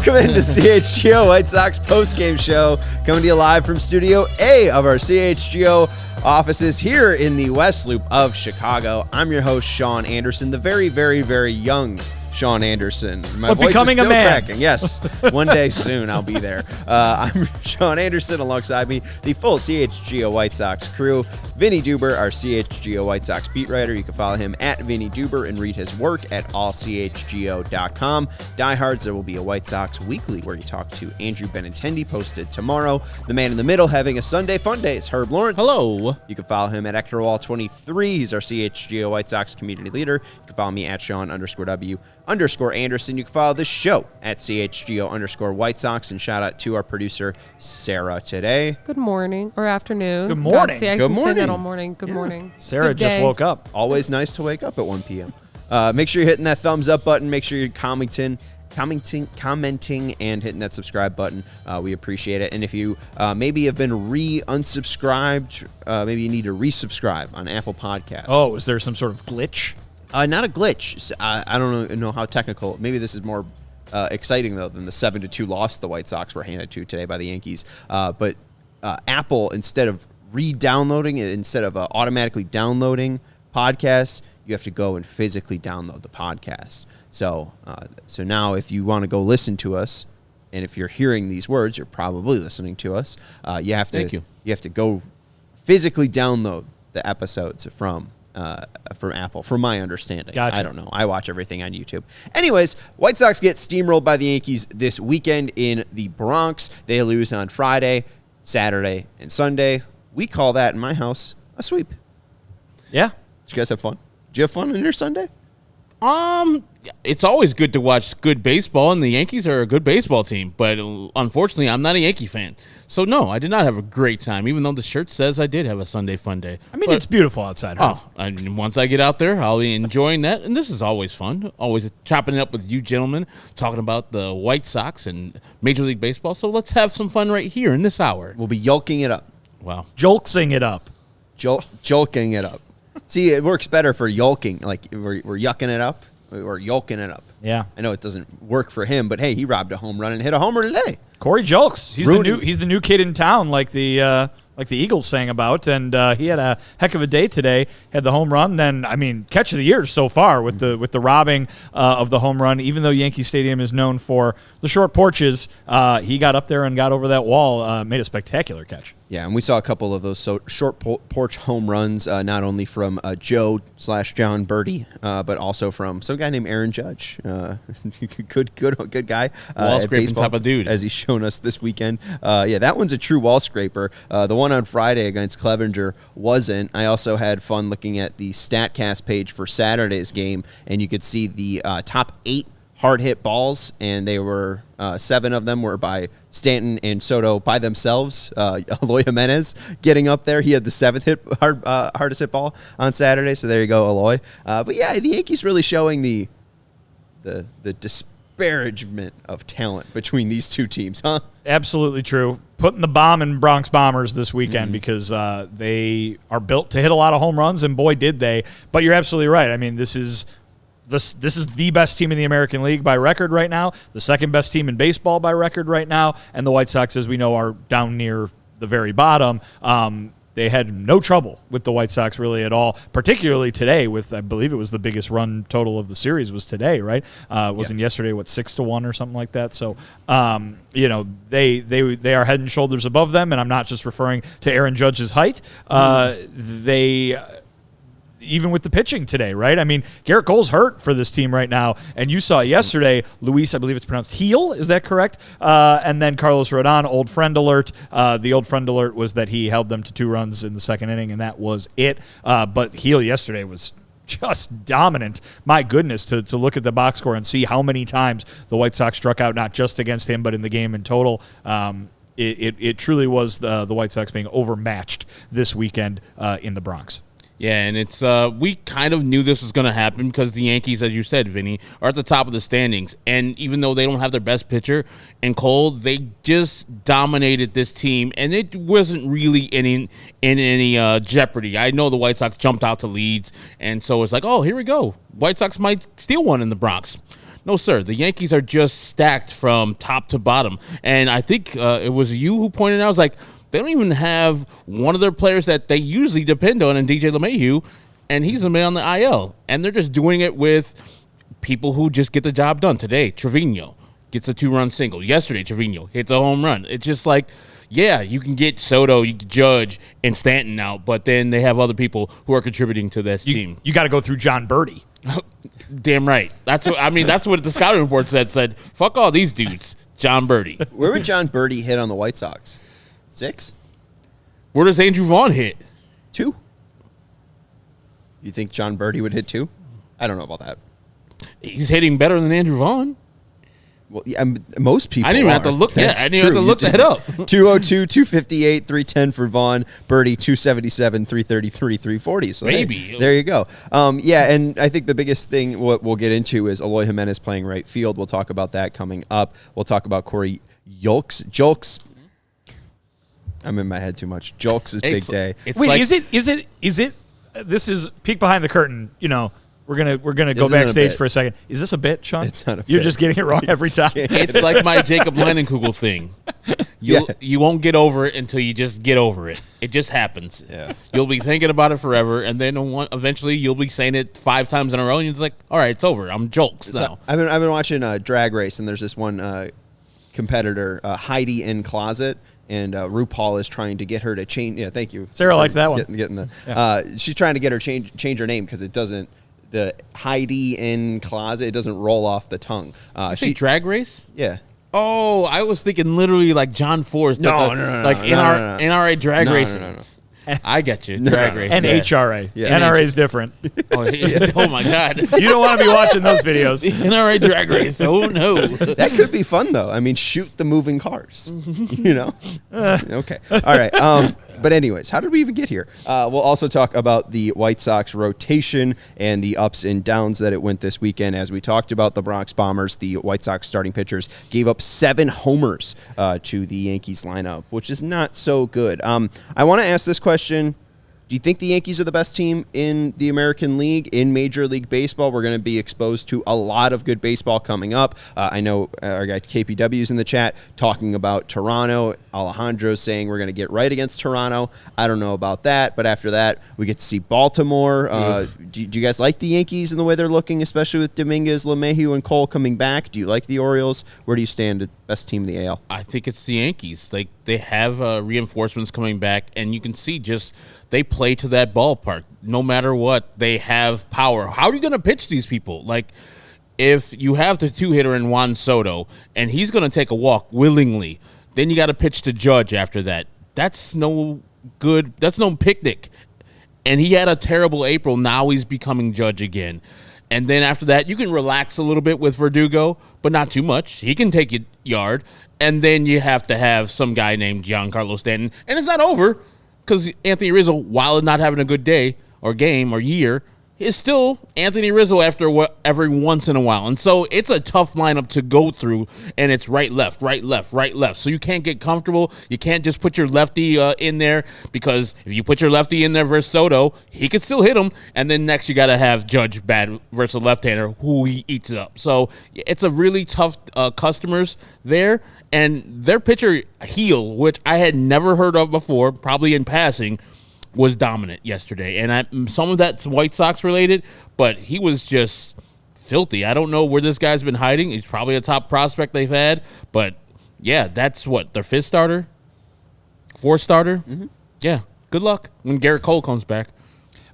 Welcome into CHGO White Sox postgame show, coming to you live from Studio A of our CHGO offices here in the West Loop of Chicago. I'm your host, Sean Anderson, the very, very, very young Sean Anderson. My voice is still cracking. Yes, one day soon I'll be there. I'm Sean Anderson. Alongside me, the full CHGO White Sox crew. Vinnie Duber, our CHGO White Sox beat writer. You can follow him at Vinnie Duber and read his work at allchgo.com. Diehards, there will be a White Sox weekly where you talk to Andrew Benintendi, posted tomorrow. The man in the middle having a Sunday fun day is Herb Lawrence. Hello. You can follow him at EctorWall23. He's our CHGO White Sox community leader. You can follow me at Sean_W_Anderson. You can follow this show at CHGO_White Sox. And shout out to our producer, Sarah, today. Good morning or afternoon. Good morning. God, see, I Good can morning. say that all morning. Good morning. Sarah Good just day. woke up. Always nice to wake up at 1 p.m. Make sure you're hitting that thumbs up button. Make sure you're commenting, and hitting that subscribe button. We appreciate it. And if you maybe have been unsubscribed, maybe you need to resubscribe on Apple Podcasts. Oh, is there some sort of glitch? Not a glitch. I don't know how technical. Maybe this is more exciting, though, than the 7-2 loss the White Sox were handed to today by the Yankees. But Apple, instead of re-downloading it, instead of automatically downloading podcasts, you have to go and physically download the podcast. So now if you want to go listen to us, and if you're hearing these words, you're probably listening to us. You have to go physically download the episodes from Apple, from my understanding. Gotcha. I don't know. I watch everything on YouTube. Anyways, White Sox get steamrolled by the Yankees this weekend in the Bronx. They lose on Friday, Saturday, and Sunday. We call that in my house a sweep. Yeah. Did you guys have fun? Did you have fun on your Sunday? It's always good to watch good baseball, and the Yankees are a good baseball team. But unfortunately, I'm not a Yankee fan. So, no, I did not have a great time, even though the shirt says I did have a Sunday fun day. I mean, it's beautiful outside. Huh? Once I get out there, I'll be enjoying that. And this is always fun. Always chopping it up with you gentlemen, talking about the White Sox and Major League Baseball. So let's have some fun right here in this hour. We'll be yolking it up. Wow. Jolksing it up. Jolking it up. See, it works better for yolking. Like, we're yucking it up. We're yolking it up. Yeah. I know it doesn't work for him, but hey, he robbed a home run and hit a homer today. Corey Julks. He's the new kid in town, like the Eagles sang about, and he had a heck of a day today. Had the home run, then catch of the year so far with the robbing of the home run. Even though Yankee Stadium is known for the short porches, he got up there and got over that wall, made a spectacular catch. Yeah, and we saw a couple of those short porch home runs, not only from Joe/John Birdie, but also from some guy named Aaron Judge. Good guy. Wall scraping type of dude. As he's shown us this weekend. Yeah, that one's a true wall scraper. The one on Friday against Clevenger wasn't. I also had fun looking at the StatCast page for Saturday's game, and you could see the top 8 hard hit balls, and they were 7 of them were by Stanton and Soto by themselves. Eloy Jimenez getting up there. He had the 7th hardest hit ball on Saturday. So there you go, Eloy. But yeah, the Yankees really showing the disparagement of talent between these two teams, huh? Absolutely true. Putting the bomb in Bronx Bombers this weekend because they are built to hit a lot of home runs, and boy, did they. But you're absolutely right. I mean, this is the best team in the American League by record right now, the second best team in baseball by record right now, and the White Sox, as we know, are down near the very bottom. They had no trouble with the White Sox really at all, particularly today with, I believe it was the biggest run total of the series was today, right? Wasn't yesterday, 6-1 or something like that? So, they are head and shoulders above them, and I'm not just referring to Aaron Judge's height. even with the pitching today, right? I mean, Garrett Cole's hurt for this team right now, and you saw yesterday, Luis, I believe it's pronounced Heel, is that correct? And then Carlos Rodon, old friend alert. The old friend alert was that he held them to 2 runs in the second inning, and that was it. But Heel yesterday was just dominant. My goodness, to look at the box score and see how many times the White Sox struck out, not just against him, but in the game in total. It truly was the White Sox being overmatched this weekend in the Bronx. Yeah, and it's we kind of knew this was going to happen because the Yankees, as you said, Vinny, are at the top of the standings. And even though they don't have their best pitcher in Cole, they just dominated this team, and it wasn't really in any jeopardy. I know the White Sox jumped out to leads, and so it's like, oh, here we go. White Sox might steal one in the Bronx. No, sir. The Yankees are just stacked from top to bottom. And I think it was you who pointed out, I was like, they don't even have one of their players that they usually depend on in DJ LeMahieu, and he's a man on the IL. And they're just doing it with people who just get the job done. Today, Trevino gets a 2-run single. Yesterday, Trevino hits a home run. It's just like, yeah, you can get Soto, you can Judge, and Stanton out, but then they have other people who are contributing to this team. You got to go through John Birdie. Damn right. That's what the scouting report said, fuck all these dudes. John Birdie. Where would John Birdie hit on the White Sox? 6? Where does Andrew Vaughn hit? 2? You think John Birdie would hit 2? I don't know about that. He's hitting better than Andrew Vaughn. Well, yeah, most people. I didn't even have to look. Yeah, I didn't even have to look that up. 202, 258, 310 for Vaughn. Birdie 277, 333, 340. So maybe there you go. Yeah, and I think the biggest thing what we'll get into is Eloy Jimenez playing right field. We'll talk about that coming up. We'll talk about Corey Julks. I'm in my head too much. Julks is big day. Wait, like, is it? This is peek behind the curtain. You know, we're gonna go backstage for a second. Is this a bit, Sean? It's not a bit. You're just getting it wrong every time. It's like my Jacob Leinenkugel thing. You won't get over it until you just get over it. It just happens. Yeah. You'll be thinking about it forever, and then eventually you'll be saying it 5 times in a row, and you're just like, all right, it's over. I'm Julks now. I've been watching Drag Race, and there's this one competitor, Heidi in Closet. And RuPaul is trying to get her to change. Yeah, thank you. Sarah liked that one. She's trying to get her change her name because it doesn't. The Heidi in Closet, it doesn't roll off the tongue. She Drag Race? Yeah. Oh, I was thinking literally like John Force. No. Like NRA Drag Race. No. I get you. Drag Race. And HRA. Yeah. NRA is different. Oh, my God. You don't want to be watching those videos. NRA Drag Race. Oh, no. That could be fun, though. I mean, shoot the moving cars. You know? Okay. All right. But anyways, how did we even get here? We'll also talk about the White Sox rotation and the ups and downs that it went this weekend. As we talked about the Bronx Bombers, the White Sox starting pitchers gave up 7 homers to the Yankees lineup, which is not so good. I want to ask this question. Do you think the Yankees are the best team in the American League, in Major League Baseball? We're going to be exposed to a lot of good baseball coming up. I know our guy KPW's in the chat talking about Toronto. Alejandro's saying we're going to get right against Toronto. I don't know about that, but after that, we get to see Baltimore. Do you guys like the Yankees and the way they're looking, especially with Dominguez, LeMahieu, and Cole coming back? Do you like the Orioles? Where do you stand at best team in the AL? I think it's the Yankees. Like, they have reinforcements coming back, and you can see just they play to that ballpark. No matter what, they have power. How are you going to pitch these people? Like, if you have the 2-hitter in Juan Soto, and he's going to take a walk willingly, then you got to pitch to Judge after that. That's no good. That's no picnic. And he had a terrible April. Now he's becoming Judge again. And then after that, you can relax a little bit with Verdugo, but not too much. He can take a yard. And then you have to have some guy named Giancarlo Stanton. And it's not over, because Anthony Rizzo, while not having a good day or game or year, is still Anthony Rizzo every once in a while. And so it's a tough lineup to go through, and it's right, left, right, left, right, left. So you can't get comfortable. You can't just put your lefty in there, because if you put your lefty in there versus Soto, he could still hit him. And then next you got to have Judge bad versus a left-hander who he eats up. So it's a really tough customers there. And their pitcher, Heel, which I had never heard of before, probably in passing, was dominant yesterday. And some of that's White Sox related, but he was just filthy. I don't know where this guy's been hiding. He's probably a top prospect they've had. But, yeah, that's what, their 5th starter? 4th starter? Mm-hmm. Yeah, good luck when Garrett Cole comes back.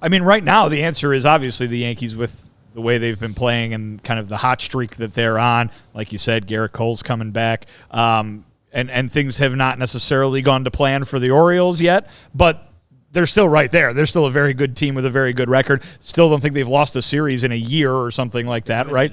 I mean, right now the answer is obviously the Yankees with the way they've been playing and kind of the hot streak that they're on. Like you said, Garrett Cole's coming back. And things have not necessarily gone to plan for the Orioles yet, but they're still right there. They're still a very good team with a very good record. Still don't think they've lost a series in a year or something like that, right?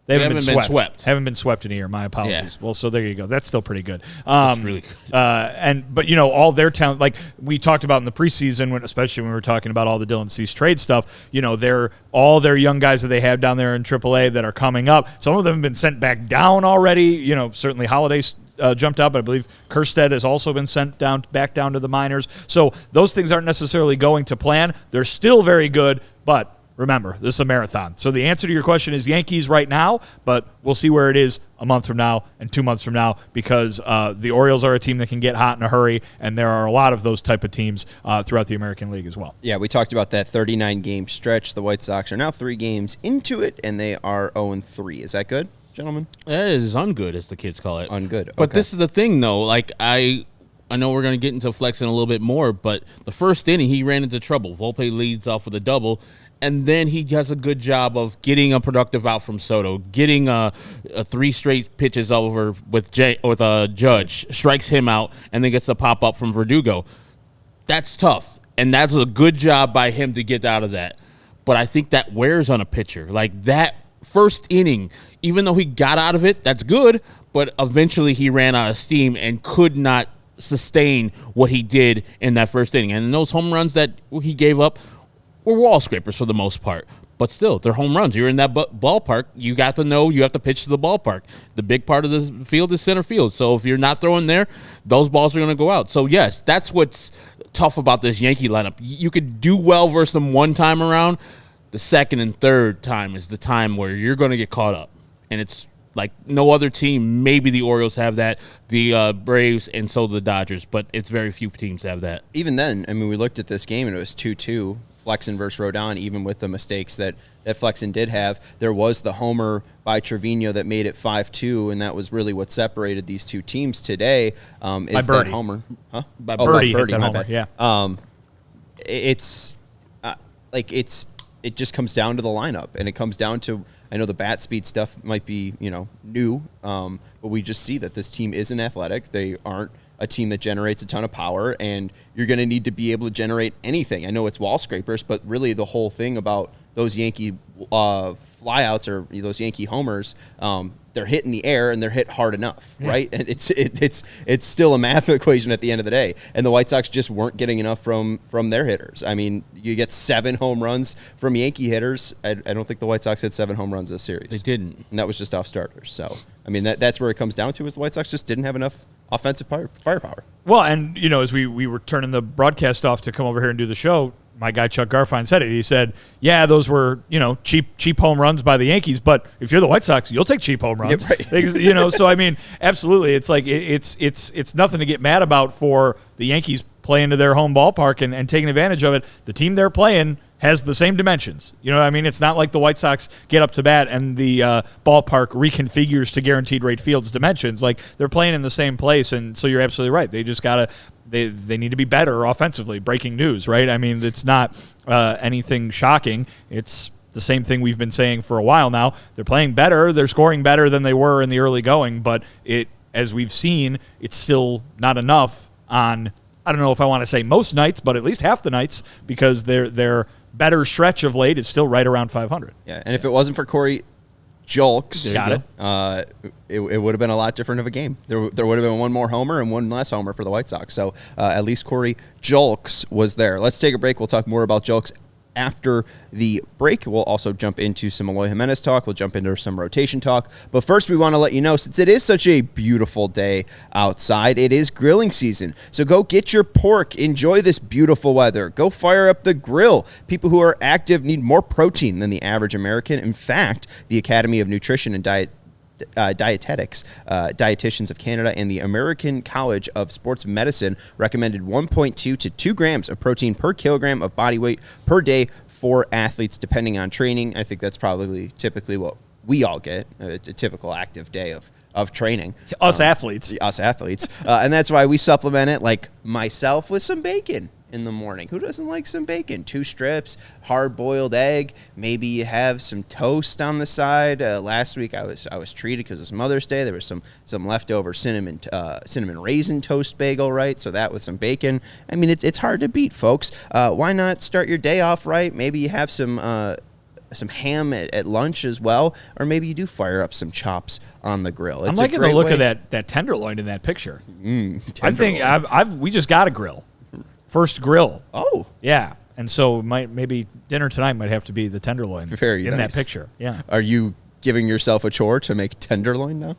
They haven't been swept. Haven't been swept in a year. My apologies. Yeah. Well, so there you go. That's still pretty good. That's really good. But all their talent, like we talked about in the preseason, especially when we were talking about all the Dylan Cease trade stuff. They're all their young guys that they have down there in AAA that are coming up. Some of them have been sent back down already. Certainly Holiday's jumped up. I believe Kerstead has also been sent back down to the minors. So those things aren't necessarily going to plan. They're still very good, but remember, this is a marathon. So the answer to your question is Yankees right now, but we'll see where it is a month from now and 2 months from now because the Orioles are a team that can get hot in a hurry, and there are a lot of those type of teams throughout the American League as well. Yeah, we talked about that 39-game stretch. The White Sox are now 3 games into it, and they are 0-3. Is that good, gentlemen? That is ungood, as the kids call it. Ungood. But okay. this is the thing, though. Like, I know we're going to get into Flexen a little bit more, but the first inning, he ran into trouble. Volpe leads off with a double, and then he does a good job of getting a productive out from Soto, getting a 3 straight pitches over with Judge, strikes him out, and then gets a pop-up from Verdugo. That's tough, and that's a good job by him to get out of that. But I think that wears on a pitcher. Like, that first inning, even though he got out of it, that's good, but eventually he ran out of steam and could not sustain what he did in that first inning. And those home runs that he gave up were wall scrapers for the most part. But still, they're home runs. You're in that ballpark. You got to know you have to pitch to the ballpark. The big part of the field is center field. So if you're not throwing there, those balls are going to go out. So, yes, that's what's tough about this Yankee lineup. You could do well versus them one time around. The second and third time is the time where you're going to get caught up. And it's like no other team. Maybe the Orioles have that, the Braves, and so do the Dodgers. But it's very few teams have that. Even then, I mean, we looked at this game, and it was 2-2. Flexen versus Rodon, even with the mistakes that Flexen did have. There was the homer by Trevino that made it 5-2, and that was really what separated these two teams today. Is that homer? Huh? By Birdie, Birdie, hit that my homer, bad. yeah. It just comes down to the lineup, and it comes down to, I know the bat speed stuff might be, new, but we just see that this team isn't athletic. They aren't a team that generates a ton of power, and you're going to need to be able to generate anything. I know it's wall scrapers, but really the whole thing about those Yankee flyouts or those Yankee homers, they're hit in the air and they're hit hard enough, right? And it's still a math equation at the end of the day. And the White Sox just weren't getting enough from their hitters. I mean, you get 7 home runs from Yankee hitters. I don't think the White Sox had 7 home runs this series. They didn't. And that was just off starters. So, I mean, that's where it comes down to is the White Sox just didn't have enough offensive firepower. Well, and, as we were turning the broadcast off to come over here and do the show, my guy Chuck Garfien said it. He said, yeah, those were, cheap home runs by the Yankees, but if you're the White Sox, you'll take cheap home runs. Yeah, right. So I mean, absolutely. It's like it's nothing to get mad about for the Yankees playing to their home ballpark and taking advantage of it. The team they're playing has the same dimensions. It's not like the White Sox get up to bat and the ballpark reconfigures to guaranteed rate field's dimensions. Like, they're playing in the same place, and so you're absolutely right. They just got to they need to be better offensively. Breaking news, right? I mean, it's not anything shocking. It's the same thing we've been saying for a while now. They're playing better. They're scoring better than they were in the early going, but as we've seen, it's still not enough on, I don't know if I want to say most nights, but at least half the nights, because their better stretch of late is still right around 500. Yeah, and if it wasn't for Corey Julks, it would have been a lot different of a game. There would have been one more homer and one less homer for the White Sox. So at least Corey Julks was there. Let's take a break. We'll talk more about Julks after the break. We'll also jump into some Eloy Jimenez talk. We'll jump into some rotation talk. But first, we want to let you know, since it is such a beautiful day outside, it is grilling season. So go get your pork. Enjoy this beautiful weather. Go fire up the grill. People who are active need more protein than the average American. In fact, the Academy of Nutrition and Dietetics, Dietitians of Canada, and the American College of Sports Medicine recommended 1.2 to 2 grams of protein per kilogram of body weight per day for athletes, depending on training. I think that's probably typically what we all get, a typical active day of training. Us athletes. And that's why we supplement it, like myself, with some bacon. in the morning? Who doesn't like some bacon? 2 strips, hard-boiled egg. Maybe you have some toast on the side. Last week I was treated because it was Mother's Day. There was some leftover cinnamon raisin toast bagel, right? So that with some bacon. I mean, it's hard to beat, folks. Why not start your day off right? Maybe you have some ham at lunch as well, or maybe you do fire up some chops on the grill. I'm liking the look of that tenderloin in that picture. I think we just got a grill. First grill. Oh. Yeah. And so maybe dinner tonight might have to be the tenderloin Very in nice. that picture. Yeah. Are you giving yourself a chore to make tenderloin now?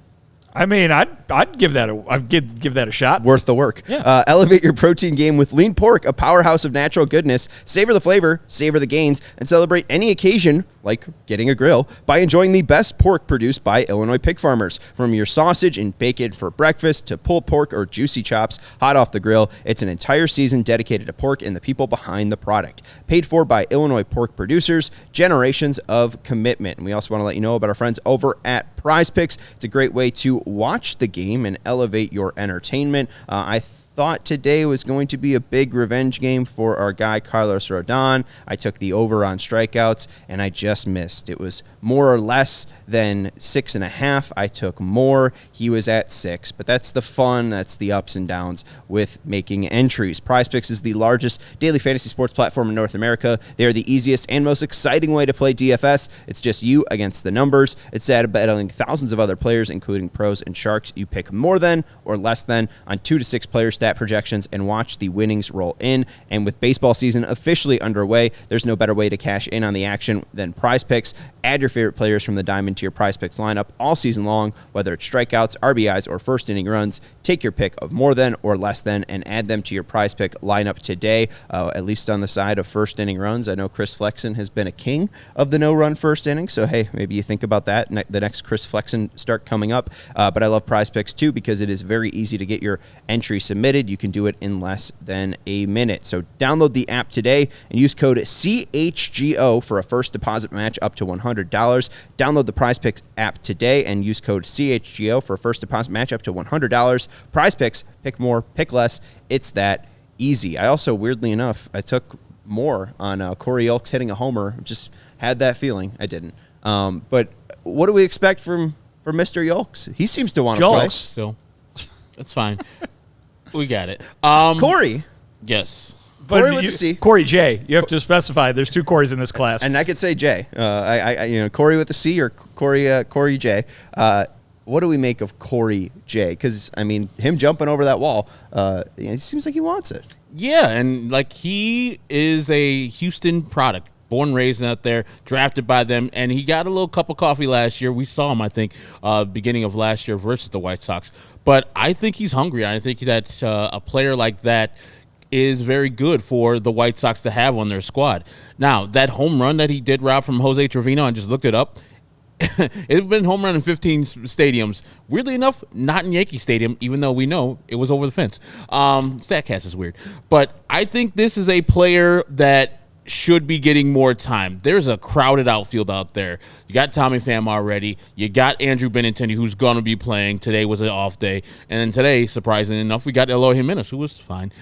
I mean, I'd give that a shot. Worth the work. Yeah. Elevate your protein game with lean pork, a powerhouse of natural goodness. Savor the flavor, savor the gains, and celebrate any occasion, like getting a grill, by enjoying the best pork produced by Illinois pig farmers. From your sausage and bacon for breakfast to pulled pork or juicy chops hot off the grill, it's an entire season dedicated to pork and the people behind the product. Paid for by Illinois pork producers, generations of commitment. And we also want to let you know about our friends over at Prize Picks. It's a great way to watch the game and elevate your entertainment. I thought today was going to be a big revenge game for our guy Carlos Rodon. I took the over on strikeouts, and I just missed. It was more or less than 6.5. I took more. He was at 6, but that's the fun. That's the ups and downs with making entries. PrizePicks is the largest daily fantasy sports platform in North America. They are the easiest and most exciting way to play DFS. It's just you against the numbers. It's battling thousands of other players, including pros and sharks. You pick more than or less than on 2 to 6 player stat projections and watch the winnings roll in. And with baseball season officially underway, there's no better way to cash in on the action than PrizePicks. Add your favorite players from the diamond to your PrizePicks lineup all season long, whether it's strikeouts, RBIs, or first inning runs. Take your pick of more than or less than and add them to your PrizePick lineup today, at least on the side of first inning runs. I know Chris Flexen has been a king of the no-run first inning, so hey, maybe you think about that. The next Chris Flexen start coming up. But I love PrizePicks too because it is very easy to get your entry submitted. You can do it in less than a minute. So download the app today and use code CHGO for a first deposit match up to $100. Download the PrizePicks app today and use code CHGO for a first deposit match up to $100. PrizePicks, pick more, pick less. It's that easy. I also, weirdly enough, I took more on Corey Yolks hitting a homer. Just had that feeling. I didn't. But what do we expect from Mr. Yolks? He seems to want to play. Still, that's fine. We got it. Corey. Yes. But Corey with the C. Corey J. You have to specify. There's 2 Corys in this class. And I could say J. Corey with the C or Corey J. What do we make of Corey J? Because, I mean, him jumping over that wall, it seems like he wants it. Yeah, and like he is a Houston product. Born, raised out there, drafted by them, and he got a little cup of coffee last year. We saw him, I think, beginning of last year versus the White Sox. But I think he's hungry. I think that a player like that is very good for the White Sox to have on their squad. Now, that home run that he did, Rob, from Jose Trevino, I just looked it up. It's been home run in 15 stadiums. Weirdly enough, not in Yankee Stadium, even though we know it was over the fence. StatCast is weird. But I think this is a player that should be getting more time. There's a crowded outfield out there. You got Tommy Pham already. You got Andrew Benintendi, who's going to be playing. Today was an off day. And then today, surprisingly enough, we got Eloy Jimenez, who was fine.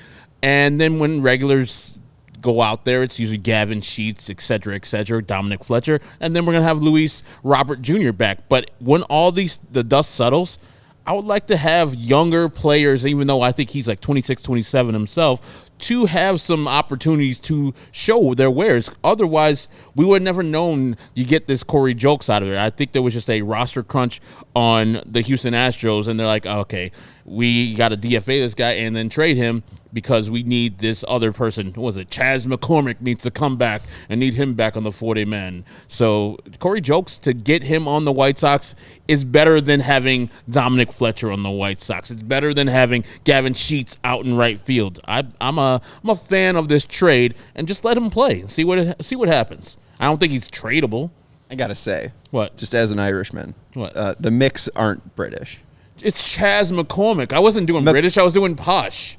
And then when regulars go out there, it's usually Gavin Sheets, et cetera, Dominic Fletcher. And then we're going to have Luis Robert Jr. back. But when all the dust settles, I would like to have younger players, even though I think he's like 26, 27 himself, to have some opportunities to show their wares. Otherwise, we would have never known you get this Corey Jolks out of there. I think there was just a roster crunch on the Houston Astros, and they're like, okay, we got to DFA this guy and then trade him because we need this other person. What was it? Chaz McCormick needs to come back and need him back on the 4-day man. So Corey Jolks, to get him on the White Sox is better than having Dominic Fletcher on the White Sox. It's better than having Gavin Sheets out in right field. I'm a fan of this trade, and just let him play and see what happens. I don't think he's tradable. I gotta say, what? Just as an Irishman, what? The Micks aren't British. It's Chaz McCormick. I wasn't doing British. I was doing posh.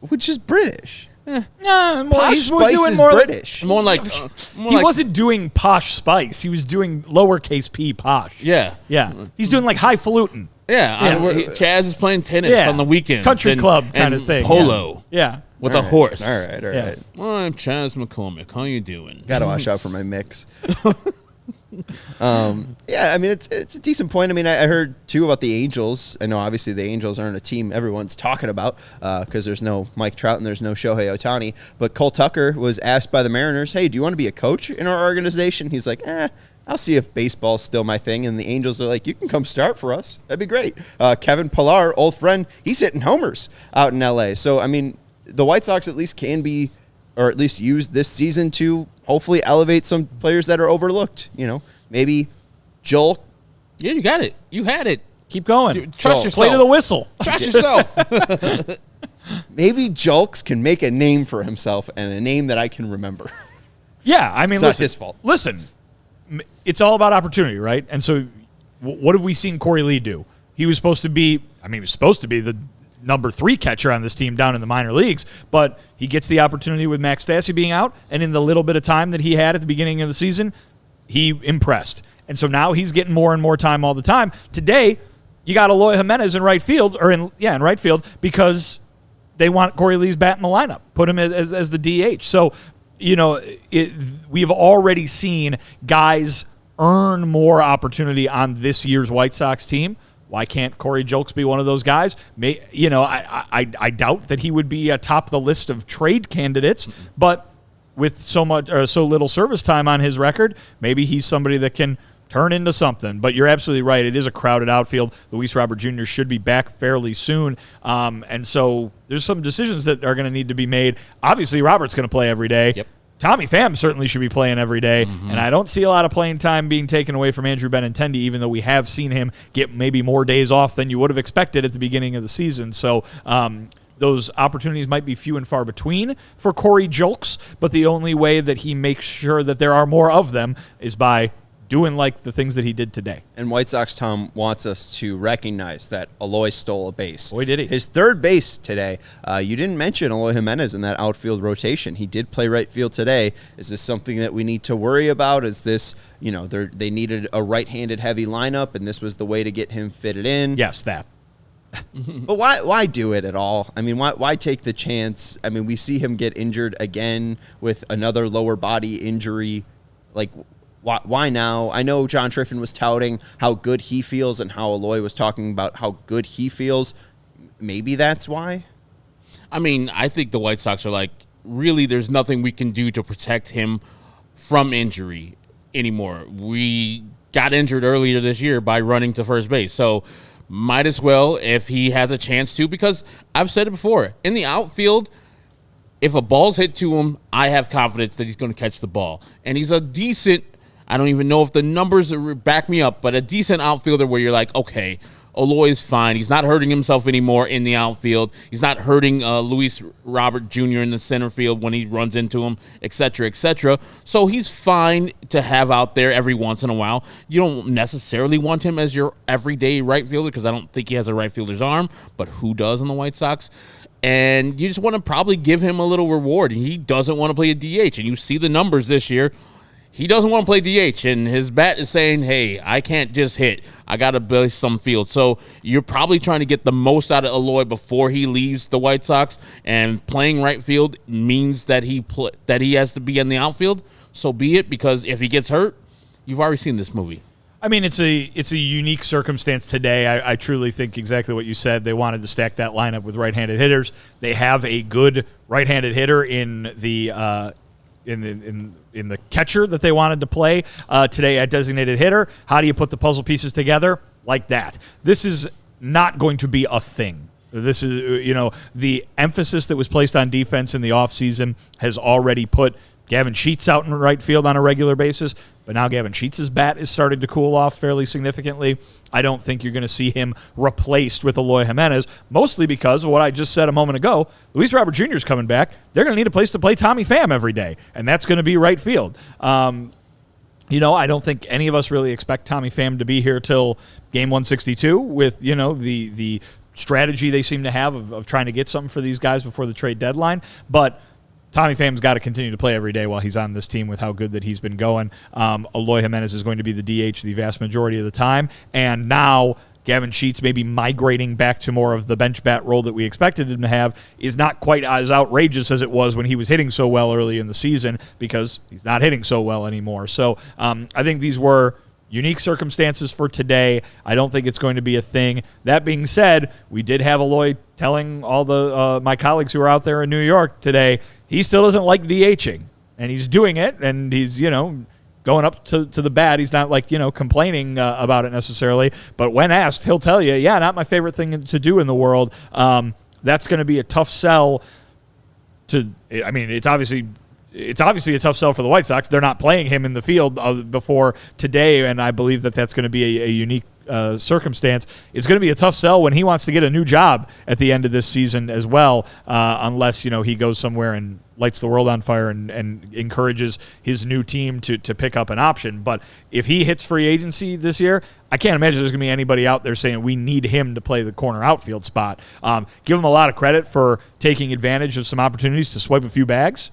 Which is British. Posh Spice is Britich. More like he wasn't doing Posh Spice. He was doing lowercase p posh. Yeah. He's doing like highfalutin. Yeah. Chaz is playing tennis on the weekends. Country club kind of thing. Polo. Yeah. with a horse. All right. Yeah. I'm Chaz McCormick. How you doing? Got to watch out for my mix. Yeah, I mean, it's a decent point. I mean, I heard, too, about the Angels. I know, obviously, the Angels aren't a team everyone's talking about because there's no Mike Trout and there's no Shohei Ohtani. But Cole Tucker was asked by the Mariners, hey, do you want to be a coach in our organization? He's like, I'll see if baseball's still my thing. And the Angels are like, you can come start for us. That'd be great. Kevin Pillar, old friend, he's hitting homers out in L.A. So, I mean, the White Sox at least can be, or at least use this season to hopefully elevate some players that are overlooked. You know, maybe Joel. Yeah, you got it. You had it. Keep going. Trust yourself. Play to the whistle. Trust yourself. Maybe Julks can make a name for himself and a name that I can remember. Yeah, I mean, It's not listen, his fault. Listen, it's all about opportunity, right? And so what have we seen Corey Lee do? He was supposed to be the number 3 catcher on this team down in the minor leagues, but he gets the opportunity with Max Stassi being out, and in the little bit of time that he had at the beginning of the season, he impressed. And so now he's getting more and more time all the time. Today, you got Eloy Jimenez in right field, in right field, because they want Corey Lee's bat in the lineup. Put him as the DH. So, you know, we've already seen guys earn more opportunity on this year's White Sox team. Why can't Corey Julks be one of those guys? I doubt that he would be atop the list of trade candidates, but with so little service time on his record, maybe he's somebody that can turn into something. But you're absolutely right. It is a crowded outfield. Luis Robert Jr. should be back fairly soon. And so there's some decisions that are going to need to be made. Obviously, Robert's going to play every day. Yep. Tommy Pham certainly should be playing every day, and I don't see a lot of playing time being taken away from Andrew Benintendi, even though we have seen him get maybe more days off than you would have expected at the beginning of the season. So those opportunities might be few and far between for Corey Julks, but the only way that he makes sure that there are more of them is by doing like the things that he did today. And White Sox Tom wants us to recognize that Eloy stole a base. Boy, did he. His third base today. You didn't mention Eloy Jimenez in that outfield rotation. He did play right field today. Is this something that we need to worry about? Is this, they needed a right-handed heavy lineup, and this was the way to get him fitted in? Yes, that. But why do it at all? I mean, why take the chance? I mean, we see him get injured again with another lower body injury. Like, why now? I know John Triffin was touting how good he feels and how Eloy was talking about how good he feels. Maybe that's why? I mean, I think the White Sox are like, really, there's nothing we can do to protect him from injury anymore. We got injured earlier this year by running to first base. So might as well, if he has a chance to, because I've said it before, in the outfield, if a ball's hit to him, I have confidence that he's going to catch the ball. And he's a decent, I don't even know if the numbers back me up, but a decent outfielder where you're like, okay, Eloy's fine. He's not hurting himself anymore in the outfield. He's not hurting Luis Robert Jr. in the center field when he runs into him, et cetera, et cetera. So he's fine to have out there every once in a while. You don't necessarily want him as your everyday right fielder because I don't think he has a right fielder's arm, but who does in the White Sox? And you just want to probably give him a little reward. He doesn't want to play a DH, and you see the numbers this year. He doesn't want to play DH, and his bat is saying, hey, I can't just hit. I got to play some field. So you're probably trying to get the most out of Eloy before he leaves the White Sox, and playing right field means that he has to be in the outfield. So be it, because if he gets hurt, you've already seen this movie. I mean, it's a unique circumstance today. I truly think exactly what you said. They wanted to stack that lineup with right-handed hitters. They have a good right-handed hitter in the in the catcher that they wanted to play today at designated hitter. How do you put the puzzle pieces together? Like that. This is not going to be a thing. This is, the emphasis that was placed on defense in the offseason has already put Gavin Sheets out in right field on a regular basis, but now Gavin Sheets' bat is starting to cool off fairly significantly. I don't think you're going to see him replaced with Eloy Jimenez, mostly because of what I just said a moment ago. Luis Robert Jr. is coming back. They're going to need a place to play Tommy Pham every day, and that's going to be right field. I don't think any of us really expect Tommy Pham to be here till game 162 with, the strategy they seem to have of trying to get something for these guys before the trade deadline. But Tommy Pham's got to continue to play every day while he's on this team with how good that he's been going. Eloy Jimenez is going to be the DH the vast majority of the time. And now Gavin Sheets maybe migrating back to more of the bench bat role that we expected him to have is not quite as outrageous as it was when he was hitting so well early in the season, because he's not hitting so well anymore. So I think these were unique circumstances for today. I don't think it's going to be a thing. That being said, we did have Eloy telling all the my colleagues who are out there in New York today he still doesn't like DHing, and he's doing it, and he's going up to the bat. He's not complaining about it necessarily, but when asked, he'll tell you, yeah, not my favorite thing to do in the world. That's going to be a tough sell. It's obviously a tough sell for the White Sox. They're not playing him in the field before today, and I believe that that's going to be a unique circumstance. It's going to be a tough sell when he wants to get a new job at the end of this season as well, unless he goes somewhere and lights the world on fire and encourages his new team to pick up an option. But if he hits free agency this year, I can't imagine there's going to be anybody out there saying we need him to play the corner outfield spot. Give him a lot of credit for taking advantage of some opportunities to swipe a few bags.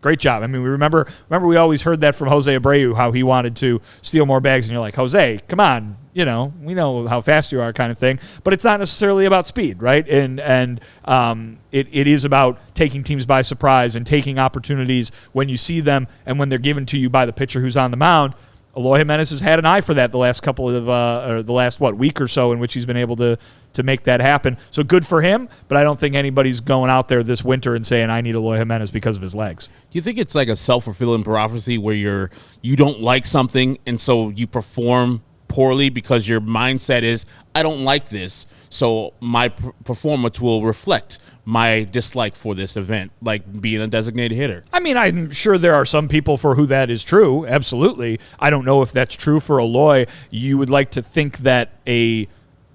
Great job. I mean, we remember we always heard that from Jose Abreu, how he wanted to steal more bags, and you're like, Jose, come on, we know how fast you are, kind of thing. But it's not necessarily about speed, right? And it is about taking teams by surprise and taking opportunities when you see them and when they're given to you by the pitcher who's on the mound. Eloy Jimenez has had an eye for that the last couple of or the last week or so in which he's been able to make that happen. So good for him, but I don't think anybody's going out there this winter and saying I need Eloy Jimenez because of his legs. Do you think it's like a self-fulfilling prophecy where you don't like something and so you perform poorly because your mindset is I don't like this, so my performance will reflect my dislike for this event, like being a designated hitter? I mean, I'm sure there are some people for who that is true. Absolutely. I don't know if that's true for Eloy. You would like to think that a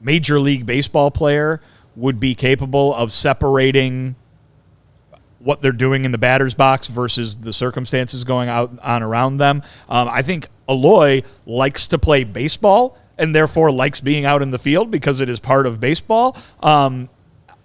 Major League Baseball player would be capable of separating what they're doing in the batter's box versus the circumstances going on around them. I think Eloy likes to play baseball and therefore likes being out in the field because it is part of baseball.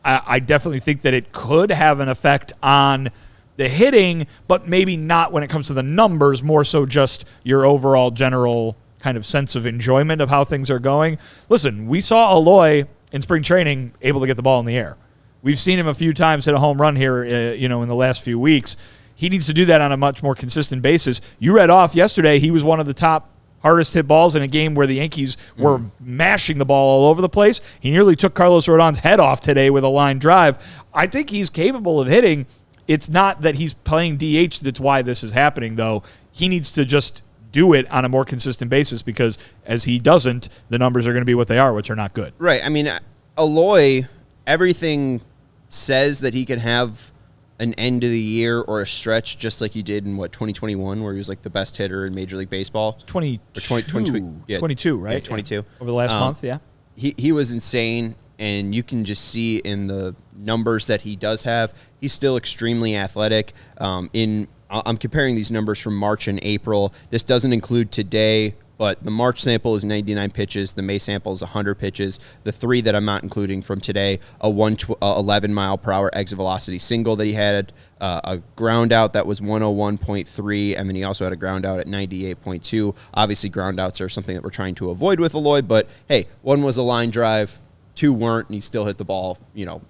I definitely think that it could have an effect on the hitting, but maybe not when it comes to the numbers, more so just your overall general kind of sense of enjoyment of how things are going. Listen, we saw Eloy in spring training able to get the ball in the air. We've seen him a few times hit a home run here, in the last few weeks. He needs to do that on a much more consistent basis. You read off yesterday, he was one of the top hardest hit balls in a game where the Yankees were mashing the ball all over the place. He nearly took Carlos Rodon's head off today with a line drive. I think he's capable of hitting. It's not that he's playing DH that's why this is happening, though. He needs to just do it on a more consistent basis because as he doesn't, the numbers are going to be what they are, which are not good. Right. I mean, Eloy, everything says that he can have an end of the year or a stretch just like he did in 2021, where he was like the best hitter in Major League Baseball. 22, right? Yeah, 22 over the last month. Yeah, he was insane, and you can just see in the numbers that he does have, he's still extremely athletic. I'm comparing these numbers from March and April. This doesn't include today, but the March sample is 99 pitches. The May sample is 100 pitches. The three that I'm not including from today, a 11-mile-per-hour exit velocity single that he had, a ground out that was 101.3, and then he also had a ground out at 98.2. Obviously, ground outs are something that we're trying to avoid with Eloy, but hey, one was a line drive, two weren't, and he still hit the ball,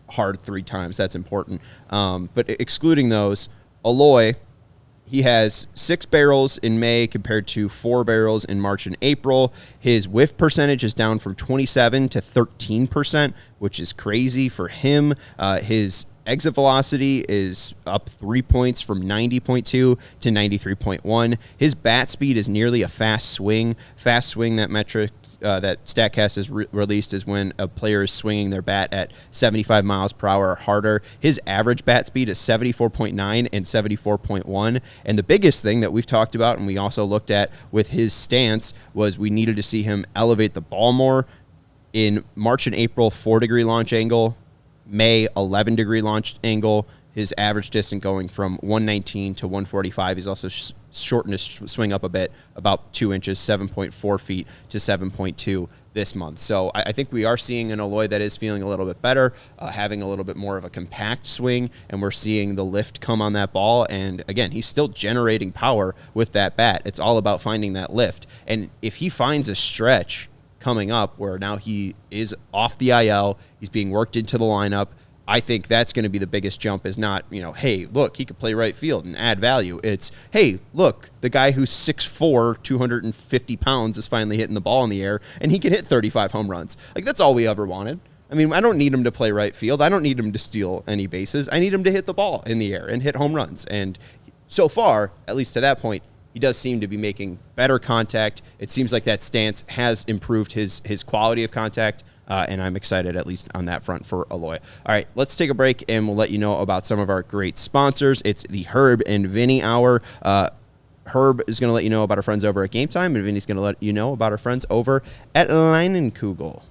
hard 3 times. That's important. But excluding those, Eloy, he has 6 barrels in May compared to 4 barrels in March and April. His whiff percentage is down from 27 to 13%, which is crazy for him. His exit velocity is up 3 points from 90.2 to 93.1. His bat speed is nearly a fast swing. Fast swing, that metric that StatCast has released, is when a player is swinging their bat at 75 miles per hour or harder. His average bat speed is 74.9 and 74.1. And the biggest thing that we've talked about and we also looked at with his stance was we needed to see him elevate the ball more. In March and April, 4-degree launch angle. May, 11-degree launch angle. His average distance going from 119 to 145. He's also shortened his swing up a bit, about 2 inches, 7.4 feet to 7.2 this month. So I think we are seeing an Eloy that is feeling a little bit better, having a little bit more of a compact swing, and we're seeing the lift come on that ball. And again, he's still generating power with that bat. It's all about finding that lift. And if he finds a stretch coming up where now he is off the IL. He's being worked into the lineup. I think that's going to be the biggest jump is not, hey, look, he could play right field and add value. It's, hey, look, the guy who's 6'4", 250 pounds is finally hitting the ball in the air, and he can hit 35 home runs. Like, that's all we ever wanted. I mean, I don't need him to play right field. I don't need him to steal any bases. I need him to hit the ball in the air and hit home runs. And so far, at least to that point, he does seem to be making better contact. It seems like that stance has improved his quality of contact. And I'm excited, at least on that front, for Aloy. All right, let's take a break, and we'll let you know about some of our great sponsors. It's the Herb and Vinnie Hour. Herb is going to let you know about our friends over at Game Time, and Vinny's going to let you know about our friends over at Leinenkugel.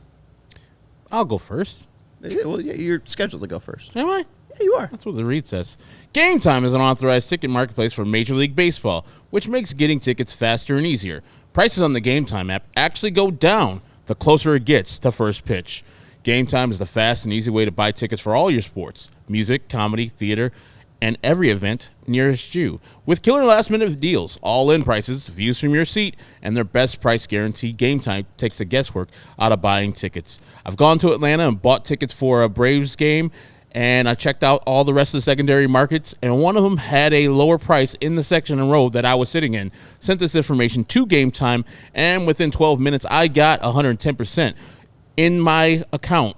I'll go first. Well, you're scheduled to go first. Am I? Yeah, you are. That's what the read says. Game Time is an authorized ticket marketplace for Major League Baseball, which makes getting tickets faster and easier. Prices on the Game Time app actually go down the closer it gets to first pitch. Game Time is the fast and easy way to buy tickets for all your sports, music, comedy, theater, and every event nearest you. With killer last-minute deals, all-in prices, views from your seat, and their best price guarantee, Game Time takes the guesswork out of buying tickets. I've gone to Atlanta and bought tickets for a Braves game, and I checked out all the rest of the secondary markets, and one of them had a lower price in the section and row that I was sitting in. Sent this information to Game Time, and within 12 minutes, I got 110% in my account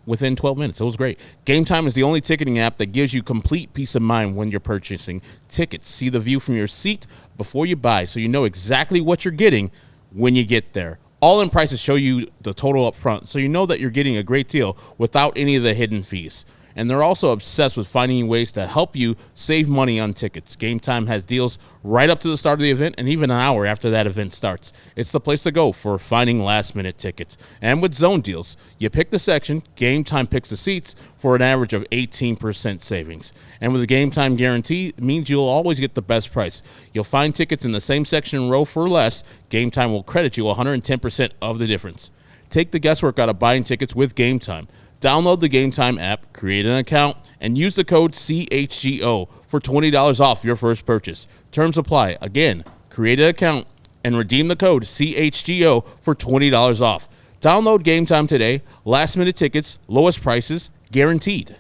within 12 minutes. It was great. Game Time is the only ticketing app that gives you complete peace of mind when you're purchasing tickets. See the view from your seat before you buy, so you know exactly what you're getting when you get there. All-in prices show you the total up front, so you know that you're getting a great deal without any of the hidden fees. And they're also obsessed with finding ways to help you save money on tickets. Game Time has deals right up to the start of the event and even an hour after that event starts. It's the place to go for finding last-minute tickets. And with zone deals, you pick the section, Game Time picks the seats for an average of 18% savings. And with a Game Time guarantee, it means you'll always get the best price. You'll find tickets in the same section and row for less. Game Time will credit you 110% of the difference. Take the guesswork out of buying tickets with Game Time. Download the Game Time app, create an account, and use the code CHGO for $20 off your first purchase. Terms apply. Again, create an account and redeem the code CHGO for $20 off. Download Game Time today. Last-minute tickets, lowest prices, guaranteed.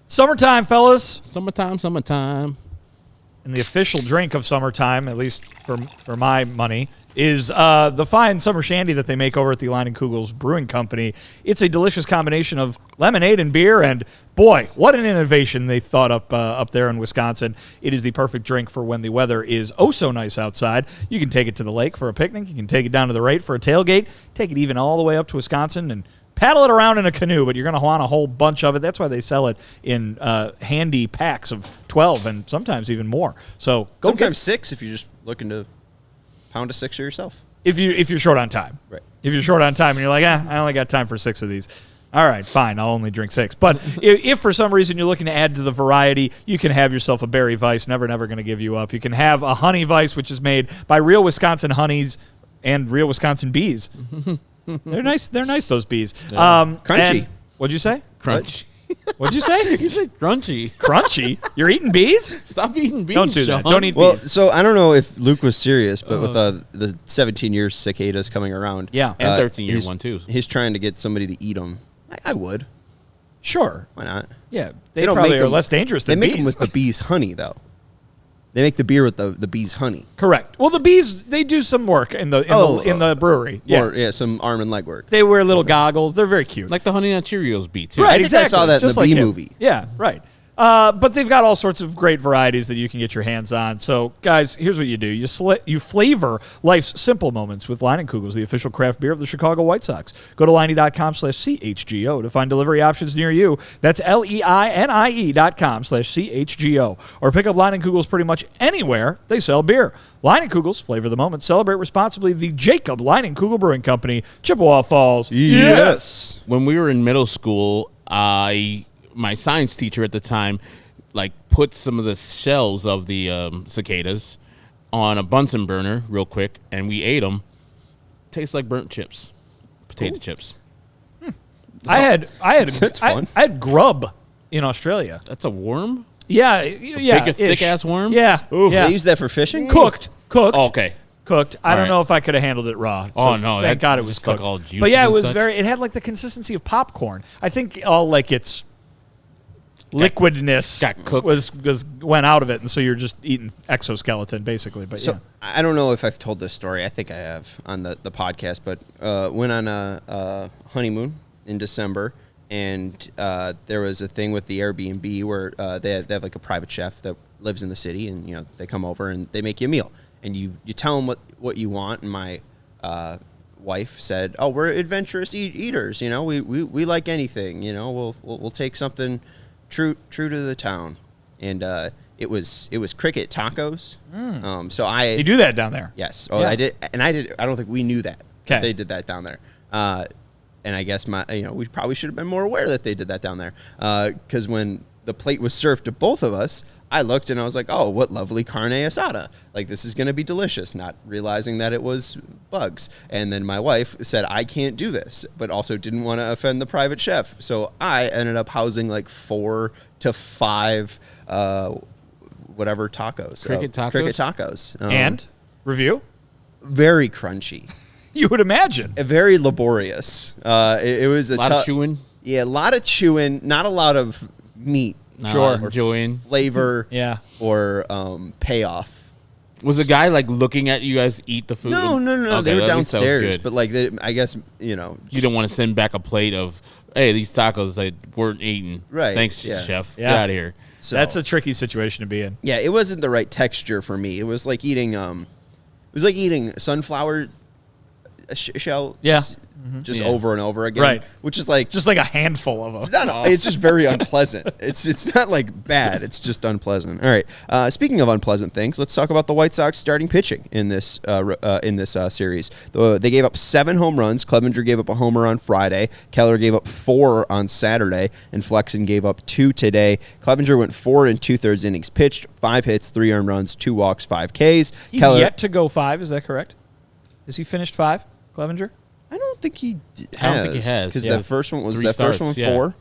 Summertime, fellas. Summertime. And the official drink of summertime, at least for my money, is the fine summer shandy that they make over at the Leinenkugel's Brewing Company. It's a delicious combination of lemonade and beer, and boy, what an innovation they thought up there in Wisconsin. It is the perfect drink for when the weather is oh so nice outside. You can take it to the lake for a picnic. You can take it down to the right for a tailgate. Take it even all the way up to Wisconsin and paddle it around in a canoe, but you're going to want a whole bunch of it. That's why they sell it in handy packs of 12 and sometimes even more. So Sometimes 6 if you're just looking to pound a 6er yourself. If you're short on time. Right. If you're short on time and you're like, I only got time for 6 of these. All right, fine, I'll only drink 6. But if for some reason you're looking to add to the variety, you can have yourself a berry Vice, never going to give you up. You can have a honey Vice, which is made by real Wisconsin honeys and real Wisconsin bees. They're nice, those bees. Crunchy. What'd you say? Crunch. What'd you say? You said crunchy. Crunchy? You're eating bees? Stop eating bees, Don't do that. Sean. Don't eat Well, bees. so I don't know if Luke was serious, but with the 17 years cicadas coming around. Yeah. And 13-year he's- one, too. He's trying to get somebody to eat them. I would. Sure. Why not? Yeah, They they don't probably make are 'em- less dangerous They than make bees. them with the bees' honey, though. They make the beer with the bees' honey. Correct. Well, the bees, they do some work in the brewery. Yeah. Or, some arm and leg work. They wear little goggles. They're very cute. Like the Honey Nut Cheerios beat, too. Right, I think I saw that in just the like Bee him. movie. Yeah, right. But they've got all sorts of great varieties that you can get your hands on. So, guys, here's what you do. You flavor life's simple moments with Leinenkugel's, the official craft beer of the Chicago White Sox. Go to Leinie.com/CHGO to find delivery options near you. That's LEINIE.com/CHGO. Or pick up Leinenkugel's pretty much anywhere they sell beer. Leinenkugel's, flavor the moment. Celebrate responsibly. The Jacob Leinenkugel Brewing Company, Chippewa Falls. Yes. When we were in middle school, my science teacher at the time, put some of the shells of the cicadas on a Bunsen burner real quick, and we ate them. Tastes like burnt chips, potato chips. I had That's fun. I had grub in Australia. That's a worm? Yeah, Big, thick-ass worm? Yeah, Oof. yeah. They use that for fishing? Cooked. Oh, okay. cooked. I don't right. know if I could have handled it raw. So Oh, no, thank that God it was just, like, cooked. all juicy But yeah, it and was such. it had like the consistency of popcorn. I think all like its liquidness got cooked. went out of it, and so you're just eating exoskeleton basically. But So yeah. I don't know if I've told this story. I think I have on the podcast, but went on a honeymoon in December, and there was a thing with the Airbnb where they have like a private chef that lives in the city, and they come over and they make you a meal, and you tell them what you want. And my wife said, "Oh, we're adventurous eaters. We like anything. We'll take something true to the town." And it was cricket tacos. So They do that down there. yes. Oh, Yeah. I did, and I did. I don't think we knew that 'Kay. they did that down there. And I guess we probably should have been more aware that they did that down there. Because when the plate was served to both of us, I looked and I was like, "Oh, what lovely carne asada! Like, this is going to be delicious." Not realizing that it was bugs. And then my wife said, "I can't do this," but also didn't want to offend the private chef. So I ended up housing like 4 to 5 whatever tacos. Cricket tacos? Cricket tacos. And review. Very crunchy. You would imagine. Very laborious. It was a lot of chewing. Yeah, a lot of chewing, not a lot of meat. Sure. Enjoying. Flavor Yeah. or payoff. Was the guy like looking at you guys eat the food? No. Okay, They were at least that was downstairs, good. but like, I guess, You don't want to send back a plate of, hey, these tacos they weren't eaten. Right, Thanks, yeah. chef. Yeah. Get out of here. so, That's a tricky situation to be in. yeah, it wasn't the right texture for me. It was like eating sunflower shell. Yeah. Just Yeah. over and over again. Right. Which is like, Just like a handful of them. it's just very unpleasant. It's not like bad. It's just unpleasant. All right. Speaking of unpleasant things, let's talk about the White Sox starting pitching in this series. They gave up 7 home runs. Clevenger gave up a homer on Friday. Keller gave up 4 on Saturday, and Flexen gave up 2 today. Clevenger went 4 2/3 innings pitched, 5 hits, 3 earned runs, 2 walks, 5 Ks. He's Keller, yet to go 5. Is that correct? Is he finished 5, Clevenger? I don't think he has. I don't think he has. Because Yeah. that first one was 3 that first starts, one yeah. 4.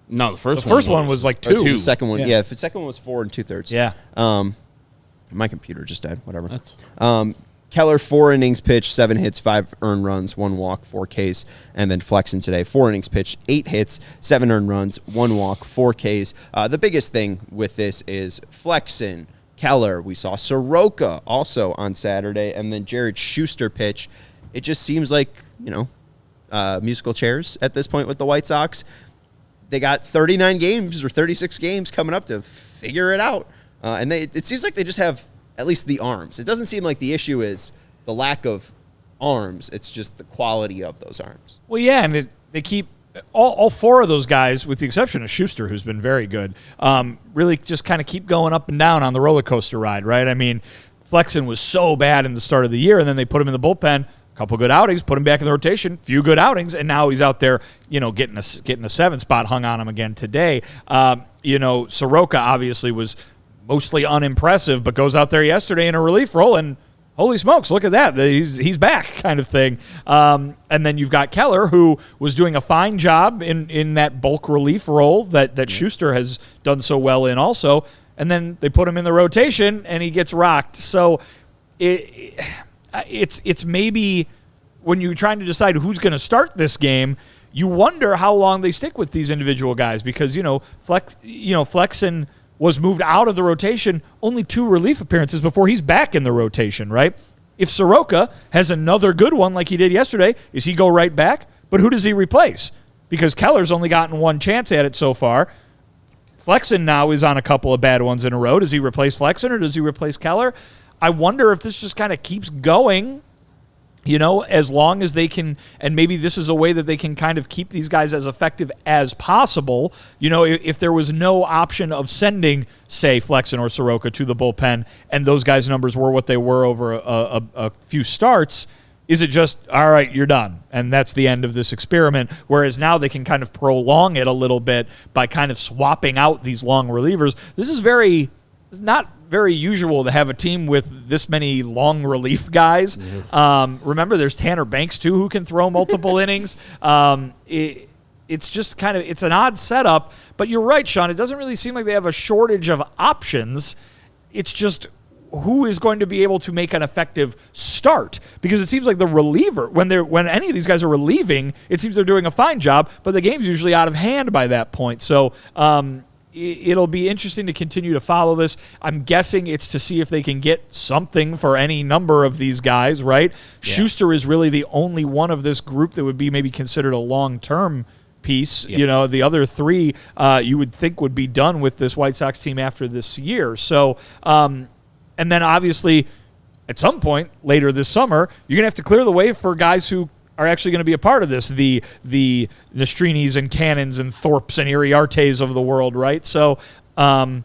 No, the first one was like Or 2. The second one, Yeah. yeah. The second one was 4 2/3. Yeah. My computer just died. Whatever. That's Keller 4 innings pitched, 7 hits, 5 earned runs, 1 walk, 4 Ks, and then Flexen today 4 innings pitched, 8 hits, 7 earned runs, 1 walk, 4 Ks. The biggest thing with this is Flexen, Keller. We saw Soroka also on Saturday, and then Jared Schuster pitch. It just seems like musical chairs at this point with the White Sox. They got 39 games or 36 games coming up to figure it out. And it seems like they just have at least the arms. It doesn't seem like the issue is the lack of arms. It's just the quality of those arms. Well, yeah, and they keep all 4 of those guys, with the exception of Schuster, who's been very good, really just kind of keep going up and down on the roller coaster ride, right? I mean, Flexen was so bad in the start of the year, and then they put him in the bullpen. Couple good outings, put him back in the rotation, few good outings, and now he's out there, getting a 7 spot hung on him again today. Soroka obviously was mostly unimpressive, but goes out there yesterday in a relief role, and holy smokes, look at that. He's back kind of thing. And then you've got Keller, who was doing a fine job in that bulk relief role that Schuster has done so well in also. And then they put him in the rotation, and he gets rocked. So it's maybe when you're trying to decide who's going to start this game, you wonder how long they stick with these individual guys because, Flexen was moved out of the rotation only 2 relief appearances before he's back in the rotation, right? If Soroka has another good one like he did yesterday, does he go right back? But who does he replace? Because Keller's only gotten 1 chance at it so far. Flexen now is on a couple of bad ones in a row. Does he replace Flexen or does he replace Keller? I wonder if this just kind of keeps going, as long as they can, and maybe this is a way that they can kind of keep these guys as effective as possible. If there was no option of sending, say, Flexen or Soroka to the bullpen, and those guys' numbers were what they were over a few starts, is it just, all right, you're done, and that's the end of this experiment? Whereas now they can kind of prolong it a little bit by kind of swapping out these long relievers. It's not very usual to have a team with this many long relief guys. Remember, there's Tanner Banks, too, who can throw multiple innings. It's just it's an odd setup. But you're right, Sean. It doesn't really seem like they have a shortage of options. It's just who is going to be able to make an effective start? Because it seems like the reliever, when any of these guys are relieving, it seems they're doing a fine job, but the game's usually out of hand by that point. So it'll be interesting to continue to follow this. I'm guessing it's to see if they can get something for any number of these guys, right? Yeah. Schuster is really the only one of this group that would be maybe considered a long-term piece. Yep. The other three you would think would be done with this White Sox team after this year. So, and then obviously at some point later this summer, you're going to have to clear the way for guys who are actually going to be a part of this, the Nestrinis and Cannons and Thorpes and Iriartes of the world, right? So I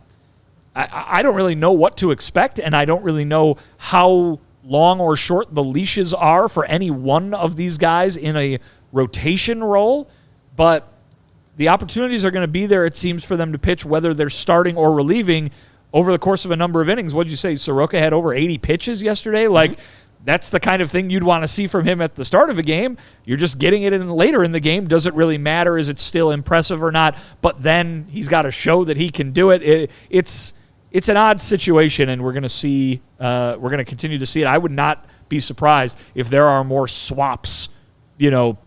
don't really know what to expect, and I don't really know how long or short the leashes are for any one of these guys in a rotation role, but the opportunities are going to be there, it seems, for them to pitch, whether they're starting or relieving over the course of a number of innings. What did you say? Soroka had over 80 pitches yesterday? Like, that's the kind of thing you'd want to see from him at the start of a game. You're just getting it in later in the game. Does it really matter? Is it still impressive or not? But then he's got to show that he can do it. It's an odd situation, and we're going to see. We're going to continue to see it. I would not be surprised if there are more swaps,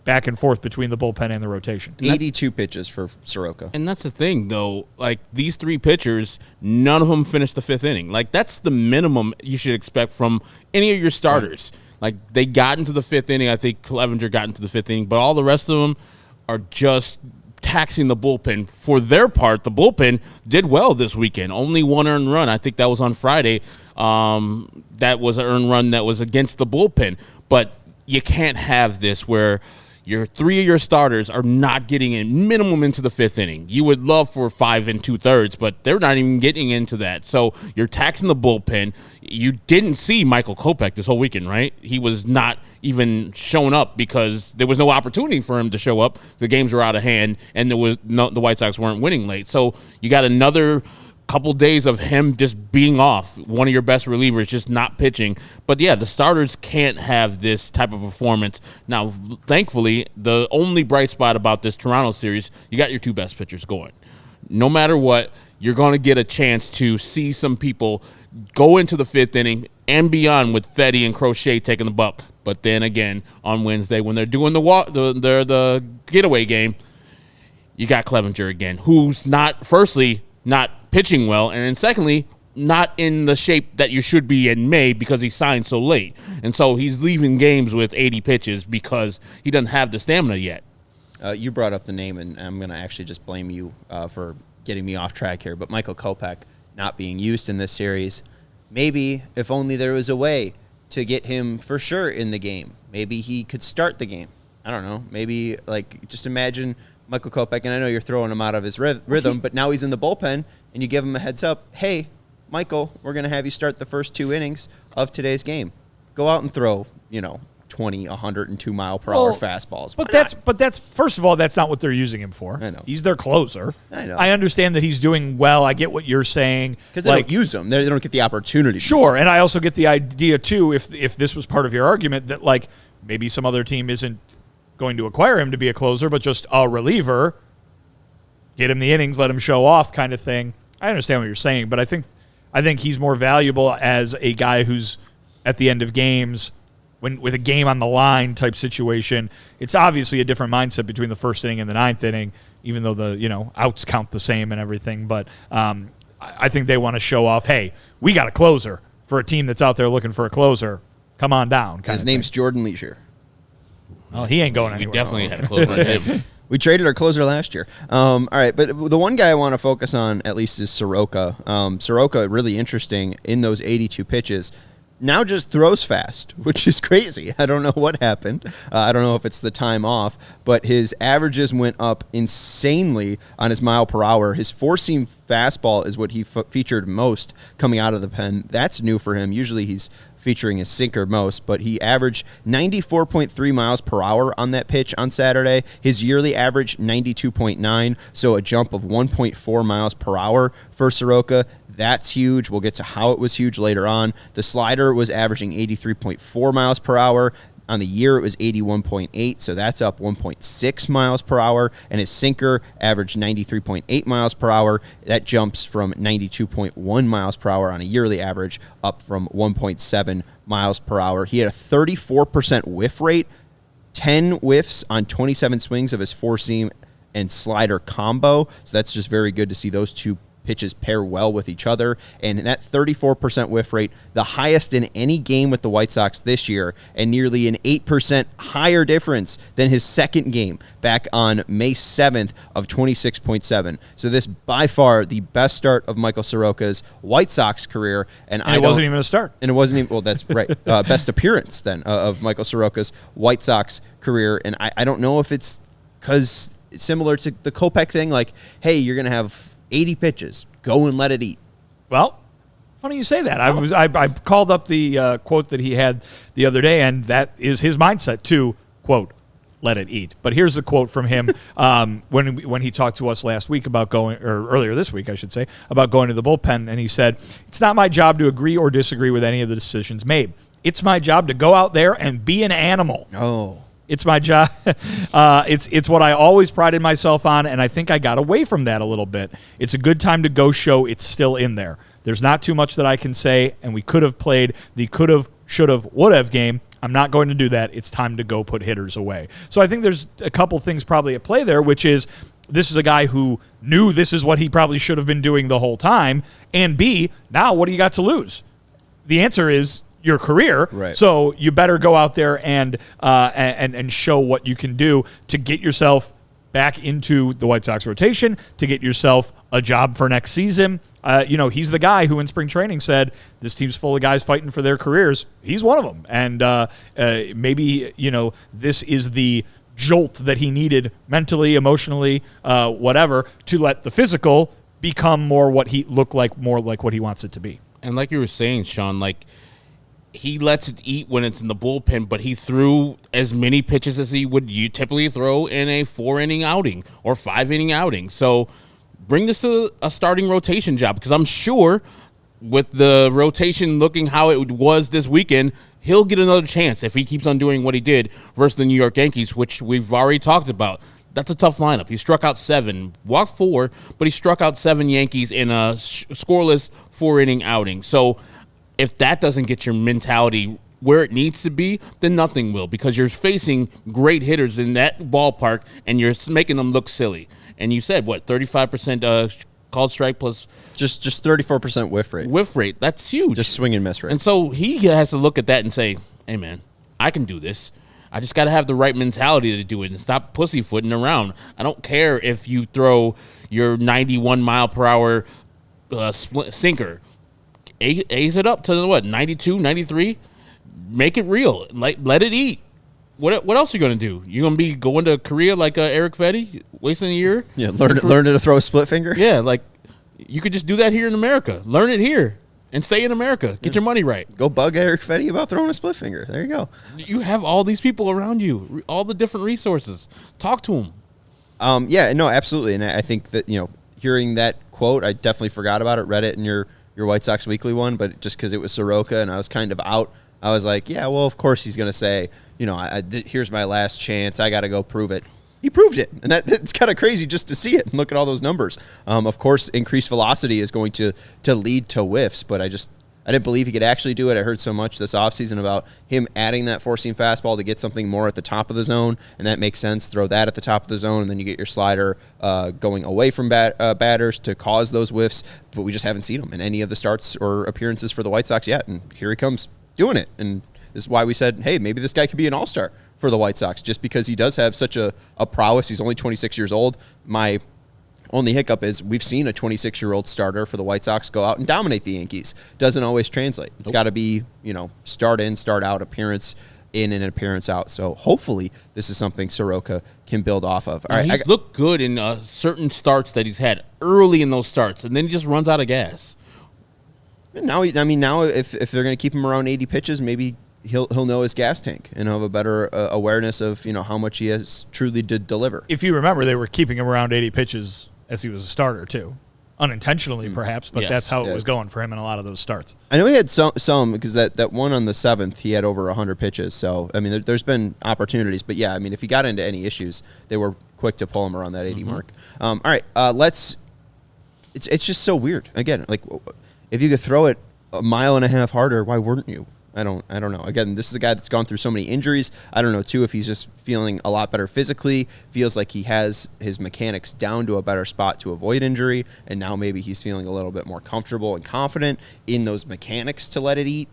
back and forth between the bullpen and the rotation. 82 pitches for Soroka. And that's the thing, though. Like, these three pitchers, none of them finished the fifth inning. Like, that's the minimum you should expect from any of your starters. Right. Like, they got into the fifth inning. I think Clevenger got into the fifth inning. But all the rest of them are just taxing the bullpen. For their part, the bullpen did well this weekend. Only one earned run. I think that was on Friday. That was an earned run that was against the bullpen. But you can't have this where your three of your starters are not getting in minimum into the fifth inning. You would love for 5 2/3, but they're not even getting into that. So you're taxing the bullpen. You didn't see Michael Kopech this whole weekend, right? He was not even showing up because there was no opportunity for him to show up. The games were out of hand, and the White Sox weren't winning late. So you got another couple days of him just being off, one of your best relievers just not pitching. But yeah, the starters can't have this type of performance. Now, thankfully, the only bright spot about this Toronto series, you got your two best pitchers going. No matter what, you're going to get a chance to see some people go into the fifth inning and beyond with Fetty and Crochet taking the bump. But then again, on Wednesday, when they're doing the getaway game, you got Clevenger again, who's not pitching well, and then secondly, not in the shape that you should be in May because he signed so late. And so he's leaving games with 80 pitches because he doesn't have the stamina yet. You brought up the name, and I'm going to actually just blame you for getting me off track here, but Michael Kopech not being used in this series. Maybe if only there was a way to get him for sure in the game. Maybe he could start the game. I don't know. Maybe, just imagine Michael Kopech, and I know you're throwing him out of his rhythm, but now he's in the bullpen, and you give him a heads up. Hey, Michael, we're going to have you start the first 2 innings of today's game. Go out and throw, 102 mile per hour fastballs. But that's first of all, that's not what they're using him for. I know. He's their closer. I know. I understand that he's doing well. I get what you're saying. Because they don't use him. They don't get the opportunity. Sure, and I also get the idea, too, if this was part of your argument, that, maybe some other team isn't going to acquire him to be a closer, but just a reliever, get him the innings, let him show off kind of thing. I understand what you're saying, but I think he's more valuable as a guy who's at the end of games, with a game on the line type situation. It's obviously a different mindset between the first inning and the ninth inning, even though the outs count the same and everything. But I think they want to show off, hey, we got a closer for a team that's out there looking for a closer. Come on down. His name's Jordan Leisure. Oh, he ain't going anywhere. We definitely had a closer on him. We traded our closer last year. All right, but the one guy I want to focus on at least is Soroka. Soroka, really interesting in those 82 pitches. Now just throws fast, which is crazy. I don't know what happened. I don't know if it's the time off, but his averages went up insanely on his mile per hour. His four-seam fastball is what he featured most coming out of the pen. That's new for him. Usually he's featuring his sinker most, but he averaged 94.3 miles per hour on that pitch on Saturday. His yearly average, 92.9, so a jump of 1.4 miles per hour for Soroka. That's huge. We'll get to how it was huge later on. The slider was averaging 83.4 miles per hour. On the year, it was 81.8, so that's up 1.6 miles per hour. And his sinker averaged 93.8 miles per hour. That jumps from 92.1 miles per hour on a yearly average, up from 1.7 miles per hour. He had a 34% whiff rate, 10 whiffs on 27 swings of his four-seam and slider combo. So that's just very good to see those two pitches pair well with each other. And that 34% whiff rate, the highest in any game with the White Sox this year, and nearly an 8% higher difference than his second game back on May 7th of 26.7. So this by far the best start of Michael Soroka's White Sox career. And it wasn't even a start. And it wasn't even, well, that's right. Best appearance then of Michael Soroka's White Sox career. And I don't know if it's because similar to the Kopech thing, like, hey, you're going to have 80 pitches. Go and let it eat. Well, funny you say that. I called up the quote that he had the other day, and that is his mindset to, quote, let it eat. But here's the quote from him when he talked to us last week about going, or earlier this week, I should say, about going to the bullpen. And he said, "It's not my job to agree or disagree with any of the decisions made. It's my job to go out there and be an animal." Oh. It's my job. It's what I always prided myself on, and I think I got away from that a little bit. It's a good time to go show it's still in there. There's not too much that I can say, and we could have played the could have, should have, would have game. I'm not going to do that. It's time to go put hitters away. So I think there's a couple things probably at play there, which is this is a guy who knew this is what he probably should have been doing the whole time, and B, now what do you got to lose? The answer is your career, right. So you better go out there and show what you can do to get yourself back into the White Sox rotation, to get yourself a job for next season. He's the guy who in spring training said this team's full of guys fighting for their careers. He's one of them, and maybe this is the jolt that he needed mentally, emotionally, whatever, to let the physical become more what he look like, more like what he wants it to be. And like you were saying, Sean, like, he lets it eat when it's in the bullpen, but he threw as many pitches as he would typically throw in a 4-inning outing or 5-inning outing. So bring this to a starting rotation job, because I'm sure with the rotation looking how it was this weekend, he'll get another chance if he keeps on doing what he did versus the New York Yankees, which we've already talked about. That's a tough lineup. He struck out 7, walked 4, but he struck out 7 Yankees in a scoreless 4-inning outing. So if that doesn't get your mentality where it needs to be, then nothing will, because you're facing great hitters in that ballpark and you're making them look silly. And you said, what, 35% called strike plus? Just 34% whiff rate. Whiff rate, that's huge. Just swing and miss rate. And so he has to look at that and say, hey, man, I can do this. I just got to have the right mentality to do it and stop pussyfooting around. I don't care if you throw your 91 mile per hour sinker. Ace it up to what, 92, 93? Make it real. Let it eat. What else are you going to do? You going to be going to Korea like Eric Fetty, wasting a year? Yeah, learn to throw a split finger? Yeah, like you could just do that here in America. Learn it here and stay in America. Get your money right. Go bug Eric Fetty about throwing a split finger. There you go. You have all these people around you, all the different resources. Talk to them. Yeah, no, absolutely. And I think that, hearing that quote, I definitely forgot about it, read it in your White Sox Weekly one, but just because it was Soroka and I was kind of out, I was like, yeah, well, of course he's going to say, here's my last chance. I got to go prove it. He proved it, and it's kind of crazy just to see it and look at all those numbers. Of course, increased velocity is going to lead to whiffs, but I didn't believe he could actually do it. I heard so much this offseason about him adding that four-seam fastball to get something more at the top of the zone, and that makes sense. Throw that at the top of the zone, and then you get your slider going away from batters to cause those whiffs, but we just haven't seen him in any of the starts or appearances for the White Sox yet, and here he comes doing it. And this is why we said, hey, maybe this guy could be an all-star for the White Sox, just because he does have such a prowess. He's only 26 years old. My only hiccup is we've seen a 26-year-old starter for the White Sox go out and dominate the Yankees. Doesn't always translate. It's got to be, start in, start out, appearance in and appearance out. So hopefully this is something Soroka can build off of. All right, he's looked good in certain starts that he's had early in those starts, and then he just runs out of gas. Now, if they're going to keep him around 80 pitches, maybe he'll know his gas tank and have a better awareness of how much he has truly did deliver. If you remember, they were keeping him around 80 pitches as he was a starter too. unintentionally perhaps, but Yes. that's how it Yeah. was going for him in a lot of those starts. I know he had some because that one on the 7th, he had over 100 pitches. So, I mean, there's been opportunities. But, yeah, I mean, if he got into any issues, they were quick to pull him around that 80 mark. All right, it's just so weird. Again, like, if you could throw it a mile and a half harder, why wouldn't you? I don't know. Again, this is a guy that's gone through so many injuries. I don't know, too, if he's just feeling a lot better physically, feels like he has his mechanics down to a better spot to avoid injury, and now maybe he's feeling a little bit more comfortable and confident in those mechanics to let it eat.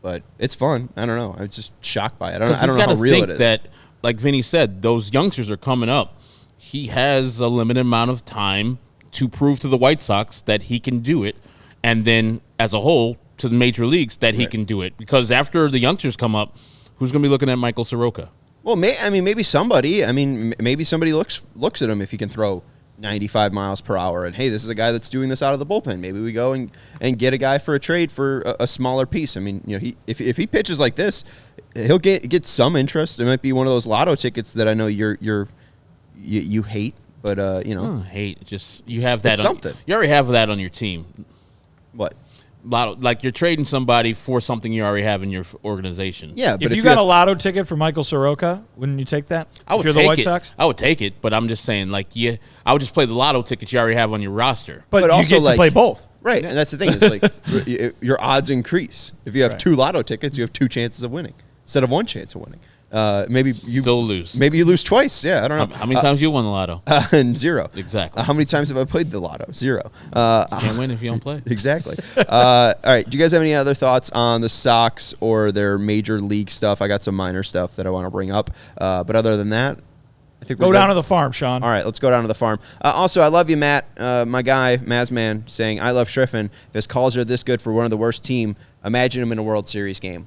But it's fun. I don't know. I'm just shocked by it. I don't know how real it is. That, like Vinny said, those youngsters are coming up. He has a limited amount of time to prove to the White Sox that he can do it, and then as a whole to the major leagues that he can do it. Because after the youngsters come up, who's going to be looking at Michael Soroka? Well, maybe somebody. I mean, maybe somebody looks at him if he can throw 95 miles per hour. And, hey, this is a guy that's doing this out of the bullpen. Maybe we go and get a guy for a trade for a smaller piece. I mean, you know, if he pitches like this, he'll get some interest. It might be one of those lotto tickets that I know you hate. But, you know. Hate. Just you have that. Something. You already have that on your team. What? Like you're trading somebody for something you already have in your organization. Yeah, but If you got a lotto ticket for Michael Soroka, wouldn't you take that? I would if you're take the White it. Sox? I would take it, but I'm just saying, like, I would just play the lotto tickets you already have on your roster. But you also, get like, to play both. Right, and that's the thing. It's like your odds increase. If you have 2 lotto tickets, you have 2 chances of winning instead of 1 chance of winning. Maybe you Still lose. Maybe you lose twice. Yeah, I don't know. How many times you won the lotto? And 0. Exactly. How many times have I played the lotto? 0. You can't win if you don't play. Exactly. All right. Do you guys have any other thoughts on the Sox or their major league stuff? I got some minor stuff that I want to bring up. But other than that, I think Go down to the farm, Sean. All right, let's go down to the farm. Also, I love you, Matt. My guy, Mazman, saying, I love Schriffen. If his calls are this good for one of the worst team, imagine him in a World Series game.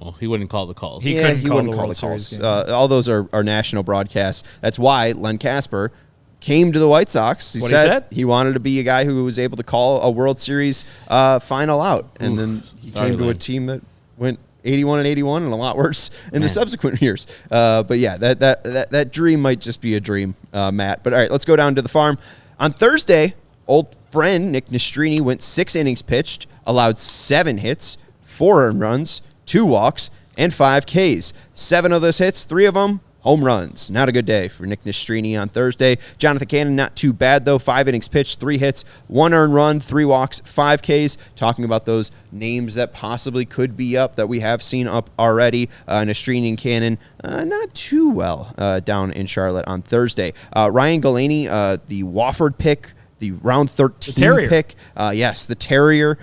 Well, he wouldn't call the calls. He wouldn't call the World calls. Series game. All those are national broadcasts. That's why Len Casper came to the White Sox. He said he wanted to be a guy who was able to call a World Series final out. And then he came to a team that went 81-81 and a lot worse in the subsequent years. But yeah, that dream might just be a dream, Matt. But all right, let's go down to the farm. On Thursday, old friend Nick Nastrini went 6 innings pitched, allowed 7 hits, 4 earned runs, 2 walks, and 5 Ks. 7 of those hits, 3 of them home runs. Not a good day for Nick Nastrini on Thursday. Jonathan Cannon, not too bad, though. 5 innings pitched, 3 hits, 1 earned run, 3 walks, 5 Ks. Talking about those names that possibly could be up that we have seen up already. Nastrini and Cannon, not too well down in Charlotte on Thursday. Ryan Galaney, the Wofford pick, the round 13 pick. Yes, the Terrier.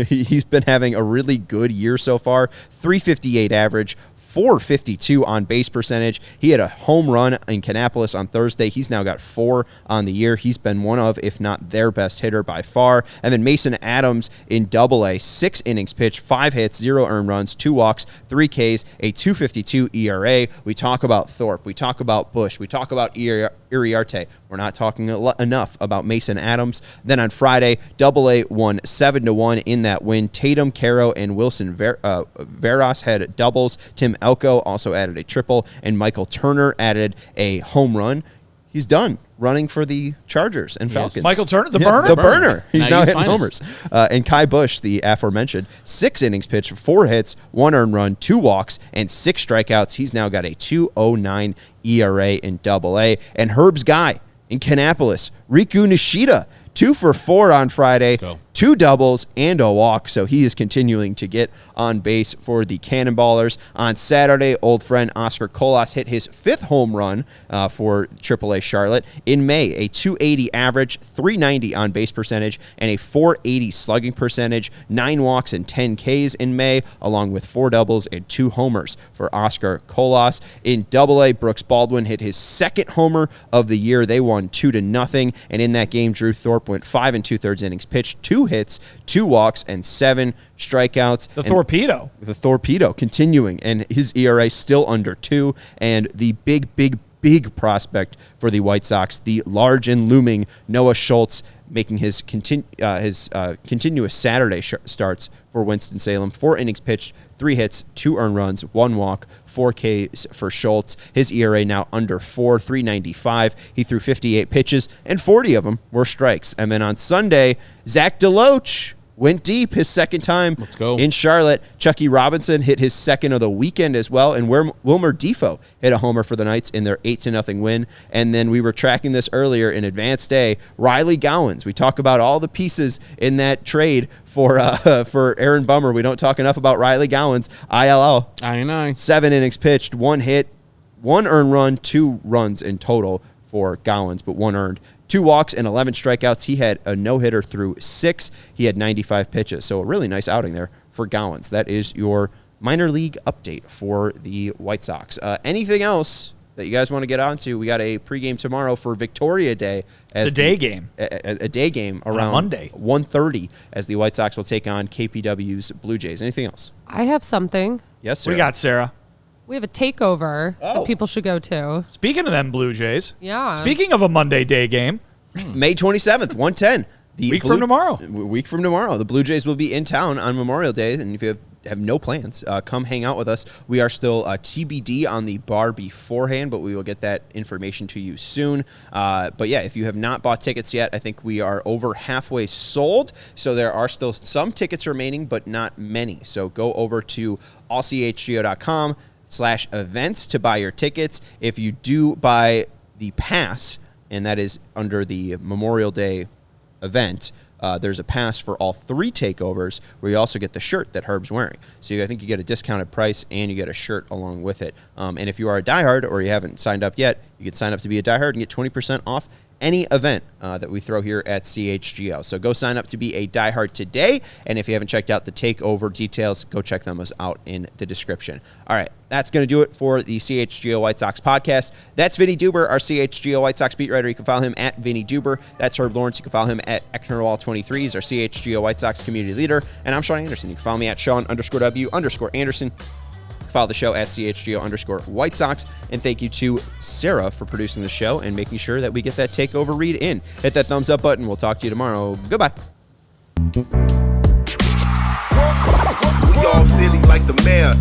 He's been having a really good year so far. 358 average, 452 on base percentage. He had a home run in Kannapolis on Thursday. He's now got 4 on the year. He's been one of, if not their best hitter by far. And then Mason Adams in Double-A, 6 innings pitched, 5 hits, 0 earned runs, 2 walks, 3 Ks, a 2.52 ERA. We talk about Thorpe. We talk about Bush. We talk about Iriarte. We're not talking enough about Mason Adams. Then on Friday, Double-A won 7-1 in that win. Tatum, Caro, and Wilson Veras had doubles. Tim Elko also added a triple, and Michael Turner added a home run. He's done running for the Chargers and Falcons. Michael Turner, the burner? The burner. He's now hitting finest. homers. And Kai Bush, the aforementioned, 6 innings pitched, 4 hits, 1 earned run, 2 walks, and 6 strikeouts. He's now got a 2.09 ERA in Double-A. And Herb's guy in Kannapolis, Riku Nishida, 2 for 4 on Friday. 2 doubles and a walk, so he is continuing to get on base for the Cannonballers. On Saturday, old friend Oscar Colas hit his 5th home run for AAA Charlotte. In May, a 280 average, 390 on base percentage, and a 480 slugging percentage, 9 walks and 10 Ks in May, along with 4 doubles and 2 homers for Oscar Colas. In Double-A, Brooks Baldwin hit his 2nd homer of the year. They won 2-0, and in that game, Drew Thorpe went 5 2/3 innings pitched, 2 hits, 2 walks, and 7 strikeouts. The Torpedo. The Torpedo continuing, and his ERA still under 2. And the big prospect for the White Sox, the large and looming Noah Schultz, making his continuous Saturday starts for Winston-Salem. 4 innings pitched, 3 hits, 2 earned runs, 1 walk, 4 Ks for Schultz. His ERA now under 4, 3.95. He threw 58 pitches, and 40 of them were strikes. And then on Sunday, Zach DeLoach went deep his second time in Charlotte. Chucky Robinson hit his second of the weekend as well, and Wilmer Defoe hit a homer for the Knights in their 8-0 win. And then we were tracking this earlier in advanced day. Riley Gowans. We talk about all the pieces in that trade for Aaron Bummer. We don't talk enough about Riley Gowans. ILL. 7 innings pitched, 1 hit, 1 earned run, 2 runs in total for Gowans, but 1 earned. 2 walks and 11 strikeouts. He had a no-hitter through 6. He had 95 pitches. So a really nice outing there for Gowans. That is your minor league update for the White Sox. Anything else that you guys want to get on to? We got a pregame tomorrow for Victoria Day. It's a day game. A day game around Monday. 1:30 as the White Sox will take on KPW's Blue Jays. Anything else? I have something. Yes, sir. We got Sarah. We have a takeover that people should go to. Speaking of them Blue Jays. Yeah. Speaking of a Monday day game. May 27th, 1:10. Week from tomorrow. Week from tomorrow. The Blue Jays will be in town on Memorial Day, and if you have no plans, come hang out with us. We are still TBD on the bar beforehand, but we will get that information to you soon. But yeah, if you have not bought tickets yet, I think we are over halfway sold, so there are still some tickets remaining, but not many. So go over to allchgo.com/events to buy your tickets. If you do buy the pass, and that is under the Memorial Day event, there's a pass for all 3 takeovers where you also get the shirt that Herb's wearing. So I think you get a discounted price and you get a shirt along with it. And if you are a diehard or you haven't signed up yet, you can sign up to be a diehard and get 20% off any event that we throw here at CHGO. So go sign up to be a diehard today. And if you haven't checked out the takeover details, go check them out in the description. All right, that's going to do it for the CHGO White Sox podcast. That's Vinnie Duber, our CHGO White Sox beat writer. You can follow him at Vinnie Duber. That's Herb Lawrence. You can follow him at Ecknerwall23. He's our CHGO White Sox community leader. And I'm Sean Anderson. You can follow me at Sean_W_Anderson. Follow the show at CHGO_White Sox. And thank you to Sarah for producing the show and making sure that we get that takeover read in. Hit that thumbs up button. We'll talk to you tomorrow. Goodbye. We all silly like the mayor.